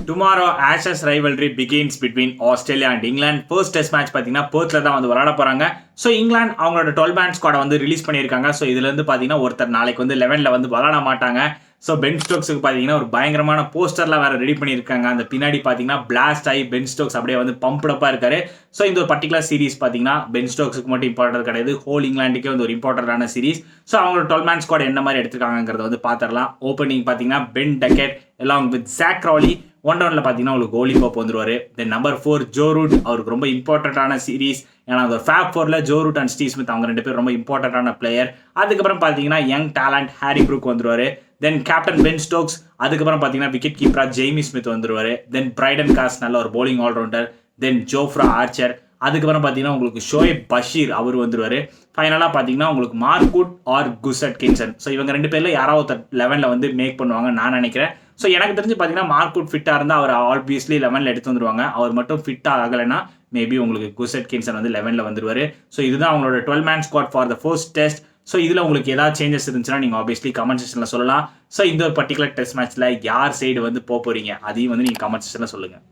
Tomorrow Ashes rivalry begins between Australia and England. First test match பார்த்தீங்கன்னா பெர்த்ல தான் வந்து விளையாட போறாங்க. ஸோ இங்கிலாந்து அவங்களோட 12 மேன் ஸ்குவாடை வந்து ரிலீஸ் பண்ணியிருக்காங்க. ஸோ இதுல இருந்து பார்த்தீங்கன்னா ஒருத்தர் நாளைக்கு வந்து 11ல வந்து விளையாட மாட்டாங்க. ஸோ பென் ஸ்டோக்ஸுக்கு பார்த்தீங்கன்னா ஒரு பயங்கரமான போஸ்டர்லாம் வேற ரெடி பண்ணியிருக்காங்க. அந்த பின்னாடி பார்த்தீங்கன்னா பிளாஸ்ட் ஆகி பென் ஸ்டோக்ஸ் அப்படியே வந்து பம்ப்டப்பாக இருக்காரு. ஸோ இந்த ஒரு பர்டிகுலர் சீரிஸ் பார்த்தீங்கன்னா பென் ஸ்டோக்ஸுக்கு மட்டும் இம்பார்ட்டன்ட் கிடையாது, ஹோல் இங்கிலாந்துக்கே வந்து ஒரு இம்பார்ட்டன்டான சீரிஸ். ஸோ அவங்களோட 12 மேன் ஸ்குவாட் என்ன மாதிரி எடுத்துருக்காங்கிறத வந்து பார்த்துடலாம். ஓப்பனிங் பார்த்தீங்கன்னா Ben Duckett along with Zak Crawley. 1 டவுன்ல பார்த்தீங்கன்னா உங்களுக்கு கோலி போப் வந்துருவாரு. தென் நம்பர் 4 ஜோ ரூட், அவருக்கு ரொம்ப இம்பார்ட்டன்டான சீரிஸ். ஏன்னா அந்த ஃபேப் 4ல Joe Root and Steve Smith அவங்க 2 பேரும் ரொம்ப இம்பார்ட்டன்டான பிளேயர். அதுக்கப்புறம் பார்த்தீங்கன்னா யங் டேலண்ட் ஹாரி ப்ரூக் வந்துருவாரு. தென் கேப்டன் பென் ஸ்டோக்ஸ். அதுக்கப்புறம் பார்த்தீங்கன்னா விக்கெட் கீப்பரா ஜெய்மி ஸ்மித் வந்துருவாரு. தென் பிரைடன் காஸ் நல்ல ஒரு போலிங் ஆல்ரவுண்டர். தென் ஜோஃப்ரா ஆர்ச்சர். அதுக்கப்புறம் பார்த்தீங்கன்னா உங்களுக்கு ஷோயப் பஷீர் அவர் வந்துருவாரு. ஃபைனலாக பார்த்தீங்கன்னா உங்களுக்கு மார்க்வுட் ஆர் குஸ் அட்கின்சன். ஸோ இவங்க 2 பேர்ல யாராவது 11ல வந்து மேக் பண்ணுவாங்க நான் நினைக்கிறேன். ஸோ எனக்கு தெரிஞ்சு பார்த்தீங்கன்னா மார்க்வுட் ஃபிட்டாக இருந்தால் அவர் ஆப்வியஸ்லி 11ல எடுத்து வந்துருவாங்க. அவர் மட்டும் ஃபிட்டாக ஆகலைன்னா மேபி உங்களுக்கு குஸ் அட்கின்சன் வந்து 11ல வந்துருவாரு. ஸோ இதுதான் அவங்களோட 12 man squad for the first test. So இதில் உங்களுக்கு ஏதாவது சேஞ்சஸ் இருந்துச்சுன்னா நீங்கள் ஆப்வியஸ்லி கமெண்ட் செக்ஷனில் சொல்லலாம். ஸோ இந்த ஒரு பர்டிகுலர் டெஸ்ட் மேட்ச்சில் யார் சைடு வந்து போகிறீங்க அதையும் வந்து நீங்கள் கமெண்ட் செக்ஷனில் சொல்லுங்கள்.